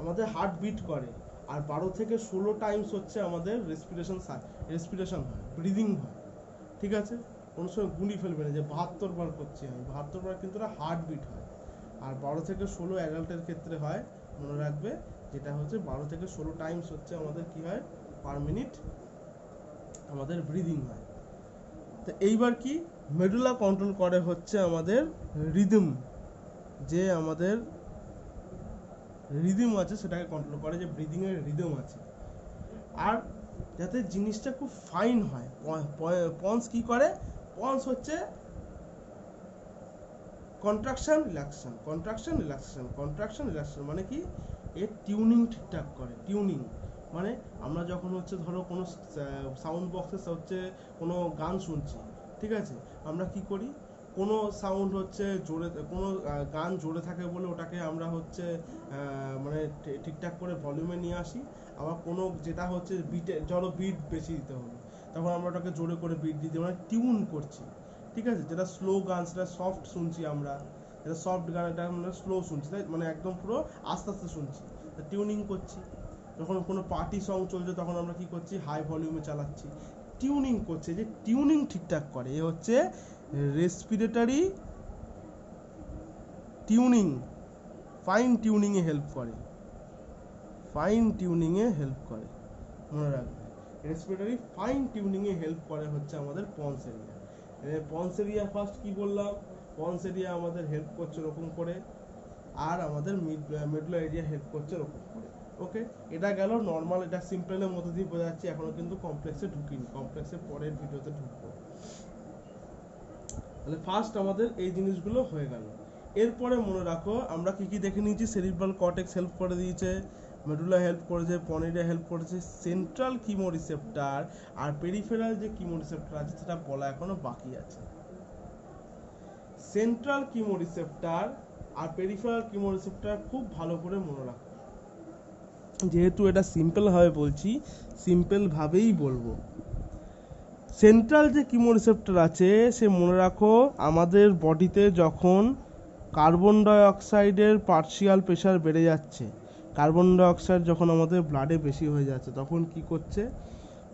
আমাদের হার্ট বিট করে, আর 12 থেকে 16 টাইমস হচ্ছে আমাদের রেসপিরেশন হয়, ব্রিদিং হয়। ঠিক আছে, কোনো সময় গুলি ফেলবে না যে 72 বার করছি আমি, 72 বার কিন্তু হার্ট বিট হয়। আর 12 থেকে 16 অ্যাডাল্টের ক্ষেত্রে হয়, মনে রাখবে যেটা হচ্ছে 12 থেকে 16 টাইমস হচ্ছে আমাদের কি হয়, পার মিনিট আমাদের ব্রিদিং হয়। তো এইবার কি মেডুলা কন্ট্রোল করে হচ্ছে আমাদের রিদম, যে আমাদের রিদম আছে সেটাকে কন্ট্রোল করে, যে ব্রিদিং এর রিদম আছে। আর যাতে জিনিসটা খুব ফাইন হয়, পন্স কি করে? পন্স হচ্ছে কন্ট্রাকশন রিল্যাক্সেশন, মানে কি এর টিউনিং ঠিকঠাক করে। টিউনিং মানে আমরা যখন হচ্ছে ধরো কোনো সাউন্ড বক্সে হচ্ছে কোনো গান শুনছি, ঠিক আছে, আমরা কি করি, কোনো সাউন্ড হচ্ছে জোরে, কোনো গান জোরে থাকে বলে ওটাকে আমরা হচ্ছে মানে ঠিকঠাক করে ভলিউমে নিয়ে আসি। আবার কোনো যেটা হচ্ছে বিটে, ধরো বিট বেশি দিতে হলো, তখন আমরা ওটাকে জোরে করে বিট দিতে, মানে টিউন করছি। ঠিক আছে, যেটা স্লো গান সেটা সফট শুনছি আমরা, যেটা সফট গান এটা আমরা স্লো শুনছি, তাই মানে একদম পুরো আস্তে আস্তে শুনছি, টিউনিং করছি। যখন কোনো পার্টি সং চলছে তখন আমরা কি করছি, হাই ভলিউমে চালাচ্ছি, টিউনিং করছে, যে টিউনিং ঠিকঠাক করে। এ হচ্ছে রেসপিরেটরি টিউনিং, ফাইন টিউনিংয়ে হেল্প করে, মনে রাখবে রেসপিরেটরি ফাইন টিউনিংয়ে হেল্প করে হচ্ছে আমাদের ponds area. Ponds area first কি বললাম, পন্স এরিয়া আমাদের হেল্প করছে এরকম করে, আর আমাদের মেডুলা এরিয়া হেল্প করছে এরকম করে। ওকে, এটা গেল নর্মাল, এটা সিম্পলের মধ্যে দিয়ে বোঝাচ্ছি, এখনো কিন্তু কমপ্লেক্সে ঢুকিনি, কমপ্লেক্সে পরের ভিডিওতে ঢুকবো। তাহলে ফার্স্ট আমাদের এই জিনিসগুলো হয়ে গেল। এরপরে মনে রাখো আমরা কি কি দেখে নিয়েছি, সেরিব্রাল কর্টেক্স হেল্প করে দিয়েছে, মেডুলা হেল্প করেছে, পনেরিয়া হেল্প করেছে, সেন্ট্রাল কিমো রিসেপ্টর আর পেরিফেরাল যে কিমো রিসেপ্টর আছে সেটা বলা এখনো বাকি আছে। সেন্ট্রাল কিমো রিসেপ্টর আর পেরিফেরাল কিমো রিসেপ্টর খুব ভালো করে মনে রাখো, যেহেতু এটা সিম্পল ভাবে বলছি, সিম্পল ভাবেই বলবো। সেন্ট্রাল যে কিমো রিসেপ্টর আছে সে মনে রাখো আমাদের বডিতে যখন কার্বন ডাই অক্সাইডের পার্শিয়াল প্রেশার বেড়ে যাচ্ছে, কার্বন ডাই অক্সাইড যখন আমাদের ব্লাডে বেশি হয়ে যাচ্ছে, তখন কি করছে,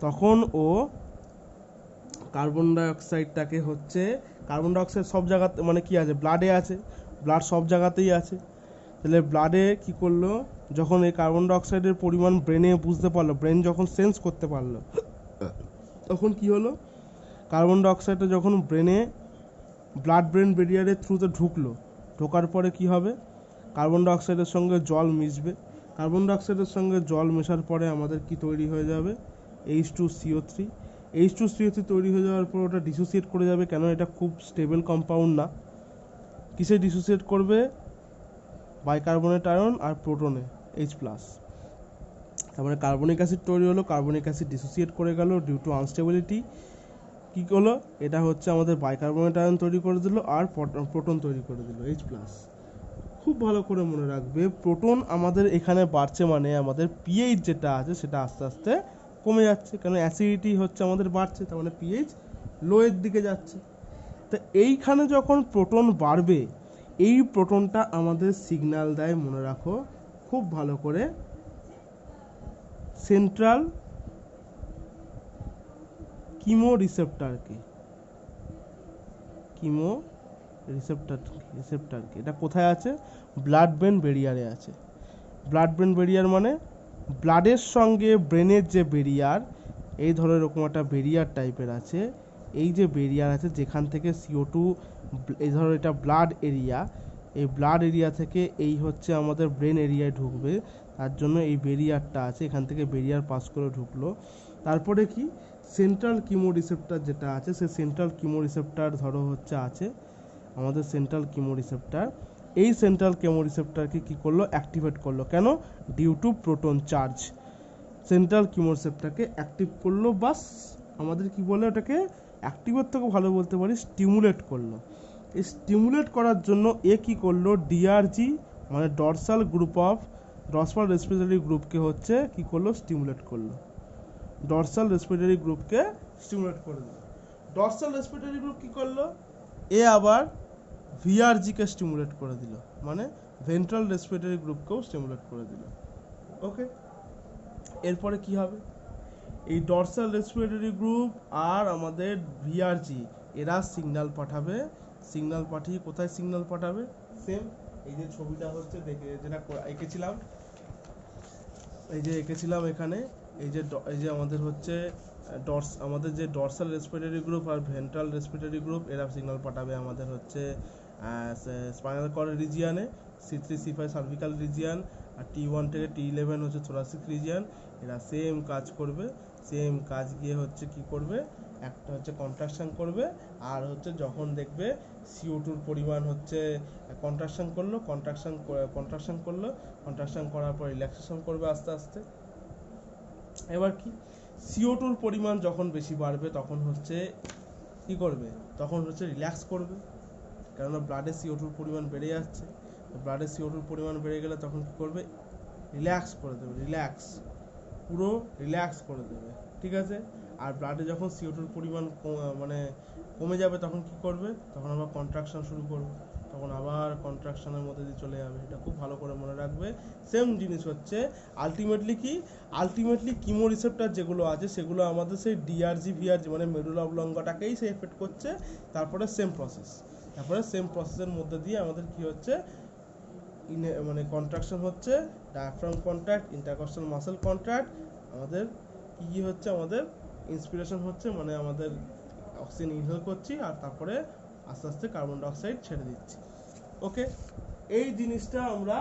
তখন ও কার্বন ডাই অক্সাইডটাকে হচ্ছে, কার্বন ডাই অক্সাইড সব জায়গাতে মানে কি আছে, ব্লাডে আছে, ব্লাড সব জায়গাতেই আছে। তাহলে ব্লাডে কি করলো, যখন এই কার্বন ডাই অক্সাইডের পরিমাণ ব্রেনে বুঝতে পারলো, ব্রেন যখন সেন্স করতে পারলো, তখন কি হলো, কার্বন ডাই অক্সাইডটা যখন ব্রেনে ব্লাড ব্রেন ব্যারিয়ারের থ্রুতে ঢোকার পরে কি হবে, কার্বন ডাই অক্সাইডের সঙ্গে জল মিশবে, কার্বন ডাই অক্সাইডের সঙ্গে জল মেশার পরে আমাদের কি তৈরি হয়ে যাবে, H2CO3। H2CO3 তৈরি হয়ে যাওয়ার পর ওটা ডিসোসিয়েট করে যাবে, কেন এটা খুব স্টেবল কম্পাউন্ড না, কিসে ডিসোসিয়েট করবে, বাইকার্বনেট আয়ন আর প্রোটনে H+। তারপরে কার্বনিক অ্যাসিড তৈরি হলো, কার্বনিক অ্যাসিড ডিসোসিয়েট করে গেল ডিউ টু আনস্টেবিলিটি, কী হলো, এটা হচ্ছে আমাদের বাইকার্বনেট আয়ন তৈরি করে দিল আর প্রোটন তৈরি করে দিল H+। খুব ভালো করে মনে রাখবে, প্রোটন আমাদের এখানে বাড়ছে মানে আমাদের পিএইচ যেটা আছে সেটা আস্তে আস্তে কমে যাচ্ছে, কারণ অ্যাসিডিটি হচ্ছে আমাদের বাড়ছে, তার মানে পিএইচ লোয়ের দিকে যাচ্ছে। তো এইখানে যখন প্রোটন বাড়বে, এই প্রোটনটা আমাদের সিগন্যাল দেয়, মনে রাখো খুব ভালো করে, সেন্ট্রাল কিমো রিসেপ্টরকে। কিমো রিসেপ্টরকে এটা কোথায় আছে? ব্লাড ব্রেন ব্যারিয়ারে আছে। ব্লাড ব্রেন ব্যারিয়ার মানে ব্লাডের সঙ্গে ব্রেনের যে ব্যারিয়ার, এই ধরো এরকম একটা ব্যারিয়ার টাইপের আছে। এই যে ব্যারিয়ার আছে যেখান থেকে CO2, এই ধরো এটা ব্লাড এরিয়া, এই ব্লাড এরিয়া থেকে এই হচ্ছে আমাদের ব্রেন এরিয়ায় ঢুকবে, তার জন্য এই ব্যারিয়ারটা আছে, এখান থেকে ব্যারিয়ার পাস করে ঢুকলো। তারপরে কি সেন্ট্রাল কিমো রিসেপ্টর যেটা আছে, সেই সেন্ট্রাল কিমো রিসেপ্টর ধরো হচ্ছে আছে আমাদের সেন্ট্রাল কিমো রিসেপ্টর। এই সেন্ট্রাল কিমো রিসেপ্টরকে কী করলো? অ্যাক্টিভেট করলো। কেন? Due to proton charge. Central chemo রিসেপ্টরকে অ্যাক্টিভ করলো, বাস আমাদের কি বলে ওটাকে, অ্যাক্টিভের থেকে ভালো বলতে পারি স্টিমুলেট করলো। এই স্টিমুলেট করার জন্য এ কী করলো? ডিআরজি মানে ডরসাল রেসপিরেটরি গ্রুপকে হচ্ছে কি করলো? স্টিমুলেট করলো। ডরসাল রেসপিরেটরি গ্রুপকে স্টিমুলেট করে দিল। ডরসাল রেসপিরেটরি গ্রুপ কি করলো? এ আবার ভিআরজিকে স্টিমুলেট করে দিল, মানে ভেন্ট্রাল রেসপিরেটরি গ্রুপকেও স্টিমুলেট করে দিল। ওকে, এরপরে কি হবে? এই ডরসাল রেসপিরেটরি গ্রুপ আর আমাদের ভিআরজি এরা সিগন্যাল পাঠাবে। সিগন্যাল পাঠিয়ে কোথায় সিগন্যাল পাঠাবে? সেম এই যে ছবিটা হচ্ছে দেখে যেটা এঁকেছিলাম, এখানে এই যে আমাদের হচ্ছে আমাদের যে ডরসাল রেসপিরেটরি গ্রুপ আর ভেন্ট্রাল রেসপিরেটরি গ্রুপ, এরা সিগন্যাল পাঠাবে আমাদের হচ্ছে স্পাইনাল কর্ড রিজিয়ানে, C3C5 সার্ভিক্যাল রিজিয়ান, আর T1 থেকে T11 হচ্ছে থোরাসিক রিজিয়ান। এরা সেম কাজ করবে, সেম কাজ গিয়ে হচ্ছে কি করবে? একটা হচ্ছে কন্ট্রাকশন করবে, আর হচ্ছে যখন দেখবে CO2-র পরিমাণ হচ্ছে কন্ট্রাকশন করার পর রিল্যাক্সেশন করবে আস্তে আস্তে। এবার কি CO2-র পরিমাণ যখন বেশি বাড়বে তখন হচ্ছে কি করবে? তখন হচ্ছে রিল্যাক্স করবে, কেননা ব্লাডে CO2-র পরিমাণ বেড়ে যাচ্ছে। ব্লাডে CO2-র পরিমাণ বেড়ে গেলে তখন কি করবে? রিল্যাক্স করে দেবে, পুরো রিল্যাক্স করে দেবে, ঠিক আছে। আর ব্লাডে যখন CO2-র পরিমাণ মানে কমে যাবে তখন কি করবে? তখন আবার কন্ট্রাকশন শুরু করবে, তখন আবার কন্ট্রাকশনের মধ্যে দিয়ে চলে যাবে। এটা খুব ভালো করে মনে রাখবে। সেম জিনিস হচ্ছে আলটিমেটলি কিমো রিসেপ্টর যেগুলো আছে সেগুলো আমাদের সেই ডিআরজি ভিআরজি মানে মেডুলা অবলঙ্গটাকেই সে এফেক্ট করছে। তারপরে সেম প্রসেসের মধ্যে দিয়ে আমাদের কি হচ্ছে? মানে কন্ট্রাকশন হচ্ছে, diaphragm contract, intercostal muscle contract, আমাদের কি হচ্ছে? আমাদের ইন্সপিরেশন হচ্ছে, মানে আমাদের অক্সিজেন ইনহেল করছি আর তারপরে আস্তে আস্তে কার্বন ডাইঅক্সাইড ছেড়ে দিচ্ছি। ওকে, এই জিনিসটা আমরা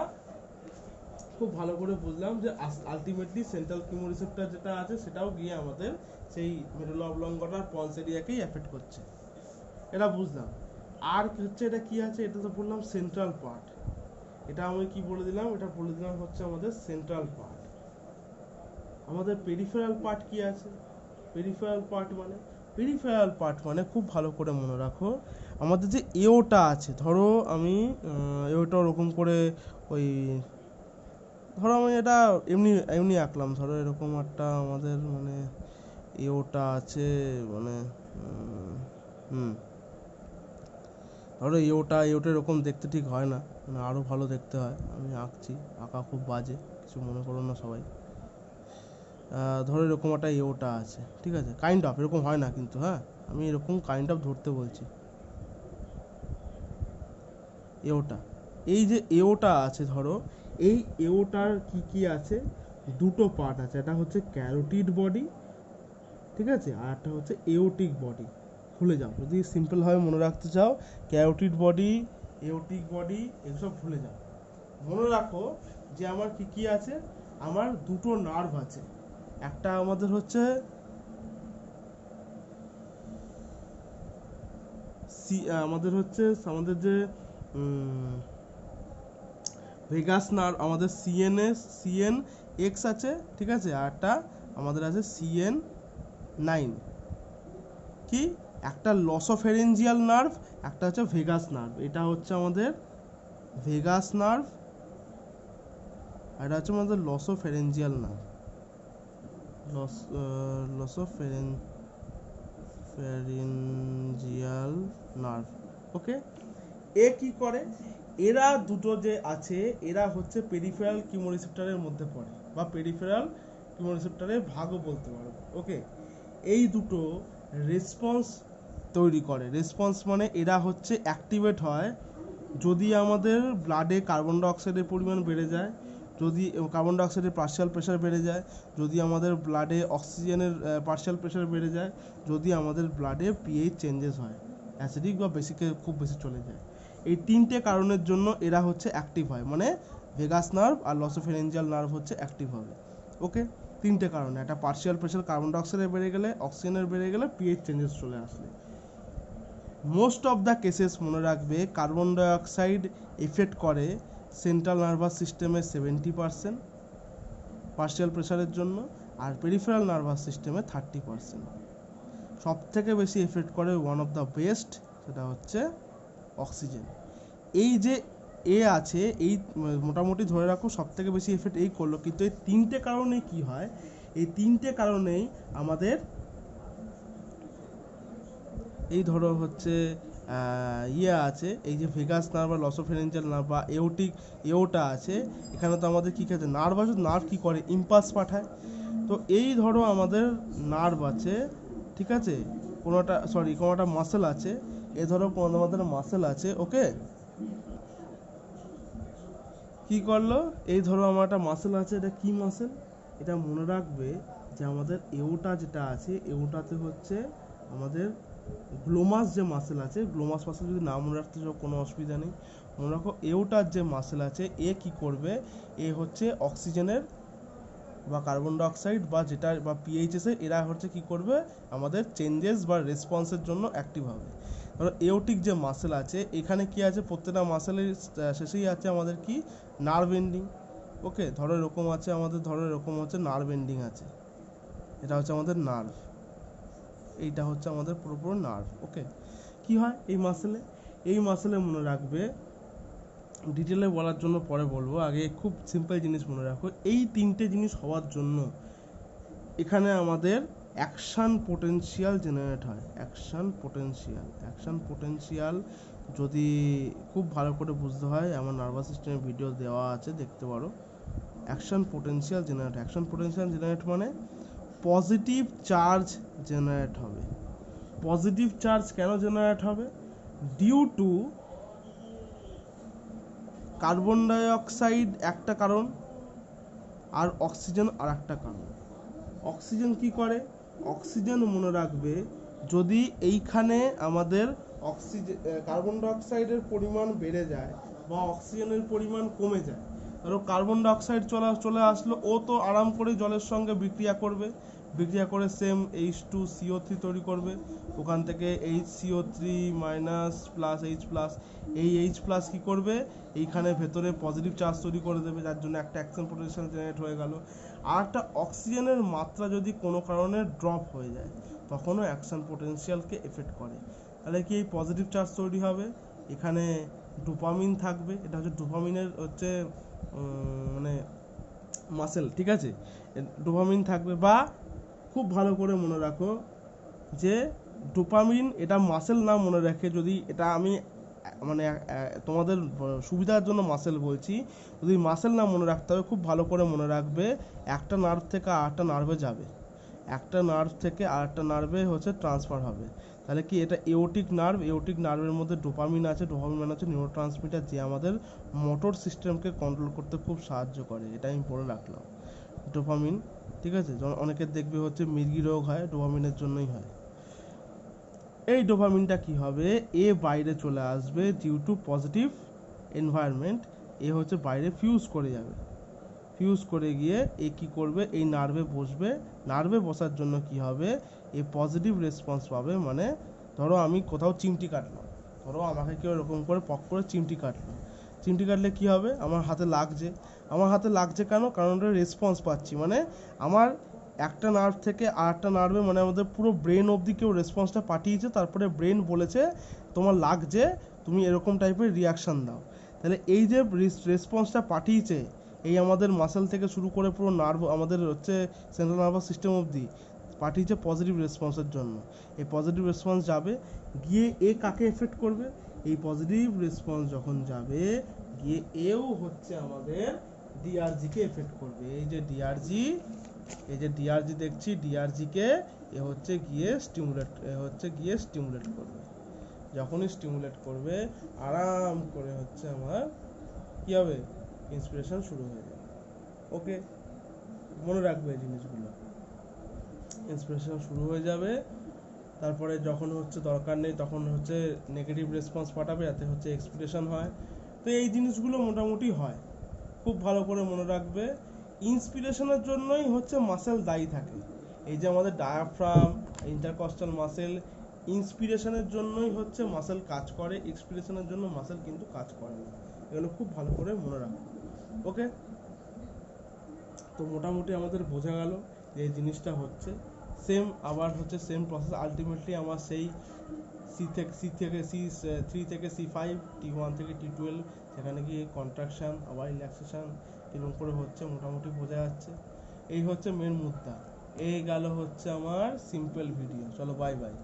খুব ভালো করে বুঝলাম যে আলটিমেটলি সেন্ট্রাল কিমো রিসেপ্টর যেটা আছে সেটাও গিয়ে আমাদের সেই মেডুলা অবলঙ্গটার পলস এরিয়াকেই এফেক্ট করছে, এটা বুঝলাম। আর হচ্ছে এটা কি আছে? এটা তো বললাম সেন্ট্রাল পার্ট। এটা আমি কি বলে দিলাম? এটা বলে দিলাম হচ্ছে আমাদের সেন্ট্রাল পার্ট। আমাদের পেরিফেরাল পার্ট কি আছে? পেরিফেরাল পার্ট মানে খুব ভালো করে মনে রাখো, আমাদের যে এওটা আছে, ধরো আমি এওটা ওরকম করে ওই ধরো আমি এটা এমনি আঁকলাম, ধরো এরকম একটা আমাদের মানে এওটা আছে, মানে ধরো এওটা এরকম দেখতে ঠিক হয় না, মানে আরও ভালো দেখতে হয়। আমি আঁকছি, আঁকা খুব বাজে, কিছু মনে করো না সবাই। ধরো এরকম একটা এওটা আছে, ঠিক আছে, কাইন্ড অফ এরকম হয় না কিন্তু, হ্যাঁ আমি এরকম কাইন্ড অফ ধরতে বলছি। এওটা, এই যে এওটা আছে, ধরো এই এওটার কি আছে? দুটো পার্ট আছে, এটা হচ্ছে ক্যারোটিড বডি, ঠিক আছে, আর একটা হচ্ছে এওটিক বডি। ভুলে যাও, যদি সিম্পলভাবে মনে রাখতে চাও, ক্যারোটিড বডি, এওটিক বডি এসব ভুলে যাও। মনে রাখো যে আমার কি আছে? আমার দুটো নার্ভ আছে। একটা আমাদের হচ্ছে আমাদের যে ভেগাস নার্ভ, আমাদের সিএন এক্স আছে, ঠিক আছে, আর একটা আমাদের আছে CN9। কি? একটা লসোফেরেঞ্জিয়াল নার্ভ, একটা হচ্ছে ভেগাস নার্ভ। এটা হচ্ছে আমাদের ভেগাস নার্ভ, আর এটা হচ্ছে আমাদের লসোফেরেঞ্জিয়াল নার্ভ। লসোফেরেঞ্জিয়াল নার্ভ। ওকে, এ কি করে, এরা দুটো যে আছে এরা হচ্ছে পেরিফেরাল কিমোরিসেপ্টরের মধ্যে পড়ে বা পেরিফেরাল কিমোরিসেপ্টরের ভাগও বলতে পারো। ওকে, এই দুটো রেসপন্স তৈরি করে। রেসপন্স মানে এরা হচ্ছে অ্যাক্টিভেট হয় যদি আমাদের ব্লাডে কার্বন ডাইঅক্সাইডের পরিমাণ বেড়ে যায়, যদি কার্বন ডাইঅক্সাইডের পার্শিয়াল প্রেশার বেড়ে যায়, যদি আমাদের ব্লাডে অক্সিজেনের পার্শিয়াল প্রেশার বেড়ে যায়, যদি আমাদের ব্লাডে পিএইচ চেঞ্জেস হয়, অ্যাসিডিক বা বেসিকে খুব বেশি চলে যায়, এই তিনটে কারণের জন্য এরা হচ্ছে অ্যাক্টিভ হয়। মানে ভেগাস নার্ভ আর লসোফেরেঞ্জিয়াল নার্ভ হচ্ছে অ্যাক্টিভ হবে। ওকে, তিনটে কারণে, একটা পার্শিয়াল প্রেশার কার্বন ডাইঅক্সাইডের বেড়ে গেলে, অক্সিজেনের বেড়ে গেলে, পিএইচ চেঞ্জেস চলে আসলে। মোস্ট অফ দ্য কেসেস মনে রাখবে কার্বন ডাইঅক্সাইড এফেক্ট করে সেন্ট্রাল নার্ভাস সিস্টেমে 70% পার্শিয়াল প্রেশারের জন্য, আর পেরিফেরাল নার্ভাস সিস্টেমে 30%। সব থেকে বেশি এফেক্ট করে ওয়ান অফ দ্য বেস্ট, সেটা হচ্ছে অক্সিজেন। এই যে এ আছে, এই মোটামুটি ধরে রাখো সব থেকে বেশি এফেক্ট এই করলো, কিন্তু এই তিনটে কারণে কি হয়, এই তিনটে কারণেই আমাদের এই ধরো হচ্ছে আছে, এই যে ভেগাস নার্ভ বা লসোফেরেঞ্জিয়াল নার্ভ বা এওটা আছে, এখানে তো আমাদের কী আছে, নার্ভ আছে। নার্ভ কী করে, ইম্পালস পাঠায়। তো এই ধরো আমাদের নার্ভ আছে, ঠিক আছে, কোনো একটা মাসেল আছে, এ ধরো আমাদের মাসেল আছে। ওকে, কি করলো, এই ধরো আমার একটা মাসেল আছে, এটা কি মাসেল, এটা মনে রাখবে যে আমাদের এওটা যেটা আছে, এওটাতে হচ্ছে আমাদের গ্লোমাস যে মাসেল আছে, গ্লোমাস মাসেল যদি না মনে রাখতে চাও কোনো অসুবিধা নেই, মনে রাখো এওটার যে মাসেল আছে, এ কি করবে, এ হচ্ছে অক্সিজেনের বা কার্বন ডাইঅক্সাইড বা যেটা বা পিএইচএসে এরা হচ্ছে কি করবে, আমাদের চেঞ্জেস বা রেসপন্সের জন্য অ্যাক্টিভ হবে। ধরো এওটিক যে মাসেল আছে, এখানে কি আছে, প্রত্যেকটা মাসেলের শেষেই আছে আমাদের কি, নার্ভ এন্ডিং। ওকে, ধরো এরকম আছে আমাদের, ধরো এরকম হচ্ছে নার্ভ এন্ডিং আছে, এটা হচ্ছে আমাদের নার্ভ, এইটা হচ্ছে আমাদের পুরোপুরো নার্ভ। ওকে, কি হয় এই মাসেলে মনে রাখবে, ডিটেলে বলার জন্য পরে বলবো, আগে খুব সিম্পল জিনিস মনে রাখো, এই তিনটে জিনিস হওয়ার জন্য এখানে আমাদের অ্যাকশন পোটেনশিয়াল জেনারেট হয়। অ্যাকশন পোটেনশিয়াল যদি খুব ভালো করে বুঝতে হয়, আমার নার্ভাস সিস্টেমের ভিডিও দেওয়া আছে, দেখতে পারো। অ্যাকশন পোটেনশিয়াল জেনারেট মানে পজিটিভ চার্জ জেনারেট হবে। পজিটিভ চার্জ কেন জেনারেট হবে, ডিউ টু কার্বন ডাইঅক্সাইড একটা কারণ, আর অক্সিজেন আর একটা কারণ। অক্সিজেন কি করে, অক্সিজেন মনে রাখবে যদি এইখানে আমাদের কার্বন ডাইঅক্সাইডের পরিমাণ বেড়ে যায় বা অক্সিজেনের পরিমাণ কমে যায়, ধরো কার্বন ডাইঅক্সাইড চলে আসলো, ও তো আরাম করে জলের সঙ্গে বিক্রিয়া করে সেম H2CO3 তৈরি করবে, ওখান থেকে HCO3 মাইনাস প্লাস H+, এই H+ কি করবে, এইখানে ভেতরে পজিটিভ চার্জ তৈরি করে দেবে, যার জন্য একটা অ্যাকশন পোটেনশিয়াল জেনারেট হয়ে গেল। আর একটা অক্সিজেনের মাত্রা যদি কোনো কারণে ড্রপ হয়ে যায়, তখনও অ্যাকশন পোটেনশিয়ালকে এফেক্ট করে। তাহলে কি এই পজিটিভ চার্জ তৈরি হবে, এখানে ডোপামিন থাকবে, এটা হচ্ছে ডোপামিনের হচ্ছে মানে মাসেল, ঠিক আছে, ডোপামিন থাকবে। বা খুব ভালো করে মনে রাখো যে ডোপামিন, এটা মাসেল না মনে রাখে, যদি এটা আমি মানে তোমাদের সুবিধার জন্য মাসেল বলছি, যদি মাসেল না মনে রাখতে হবে, খুব ভালো করে মনে রাখবে একটা নার্ভ থেকে আরেকটা নার্ভে যাবে, একটা নার্ভ থেকে আরেকটা নার্ভে হচ্ছে ট্রান্সফার হবে। তাহলে কি এটা এওটিক নার্ভের মধ্যে ডোপামিন আছে, ডোপামিন মানে হচ্ছে নিউরোট্রান্সমিটার, যে আমাদের মোটর সিস্টেমকে কন্ট্রোল করতে খুব সাহায্য করে, এটা আমি বলে রাখলাম ডোপামিন, ঠিক আছে। অনেকের দেখবে হচ্ছে মির্গি রোগ হয়, ডোপামিনের জন্যই হয়। এই ডোপামিনটা কি হবে, এ বাইরে চলে আসবে ডিউ টু পজিটিভ এনভায়রনমেন্ট, এ হচ্ছে বাইরে ফিউজ করে গিয়ে এ কি করবে, এই নার্ভে বসবে, নার্ভে বসার জন্য কি হবে, এ পজিটিভ রেসপন্স পাবে। মানে ধরো আমি কোথাও চিমটি কাটলাম, ধরো আমাকে কেউ এরকম করে পক করে চিমটি কাটলে কি হবে, আমার হাতে লাগছে কেন, কারণ ওটা রেসপন্স পাচ্ছি, মানে আমার একটা নার্ভ থেকে আর একটা নার্ভে, মানে আমাদের পুরো ব্রেন অবধি কেউ রেসপন্সটা পাঠিয়েছে, তারপরে ব্রেন বলেছে তোমার লাগছে, তুমি এরকম টাইপের রিয়াকশান দাও। তাহলে এই যে রেসপন্সটা পাঠিয়েছে, এই আমাদের মাসেল থেকে শুরু করে পুরো নার্ভ আমাদের হচ্ছে সেন্ট্রাল নার্ভাস সিস্টেম অবধি পাঠিয়েছে পজিটিভ রেসপন্সের জন্য। এই পজিটিভ রেসপন্স যাবে গিয়ে এ কাকে এফেক্ট করবে, এই পজিটিভ রেসপন্স যখন যাবে গিয়ে এও হচ্ছে আমাদের ডিআরজিকে এফেক্ট করবে। এই যে ডিআরজি দেখছি, ডিআরজিকে এ হচ্ছে গিয়ে স্টিমুলেট করবে। যখনই স্টিমুলেট করবে আরাম করে হচ্ছে আমার কি হবে, ইন্সপিরেশন শুরু হয়ে যাবে। ওকে, মনে রাখবে এই জিনিসগুলো। ইন্সপিরেশন শুরু হয়ে যাবে, তারপরে যখন হচ্ছে দরকার নেই তখন হচ্ছে নেগেটিভ রেসপন্স পাঠাবে, যাতে হচ্ছে এক্সপিরেশন হয়। তো এই জিনিসগুলো মোটামুটি হয়, খুব ভালো করে মনে রাখবে। ইন্সপিরেশনের জন্যই হচ্ছে মাসেল দায়ী থাকে। এই যে আমাদের ডায়াফ্রাম, ইন্টারকস্টাল মাসেল, ইন্সপিরেশনের জন্যই হচ্ছে মাসেল কাজ করে, এক্সপিরেশনের জন্য মাসেল কিন্তু কাজ করে না। এগুলো খুব ভালো করে মনে রাখো। ওকে, তো মোটামুটি আমাদের বোঝা গেল যে এই জিনিসটা হচ্ছে সেম, আবার হচ্ছে সেম প্রসেস। আলটিমেটলি আমার সেই C3 থেকে C5, T1 থেকে T12, সেখানে গিয়ে কন্ট্রাকশান আবার রিল্যাক্সেশন এরকম করে হচ্ছে, মোটামুটি বোঝা যাচ্ছে। এই হচ্ছে মেন মুদ্রা। এই গেল হচ্ছে আমার সিম্পল ভিডিও। চলো বাই বাই।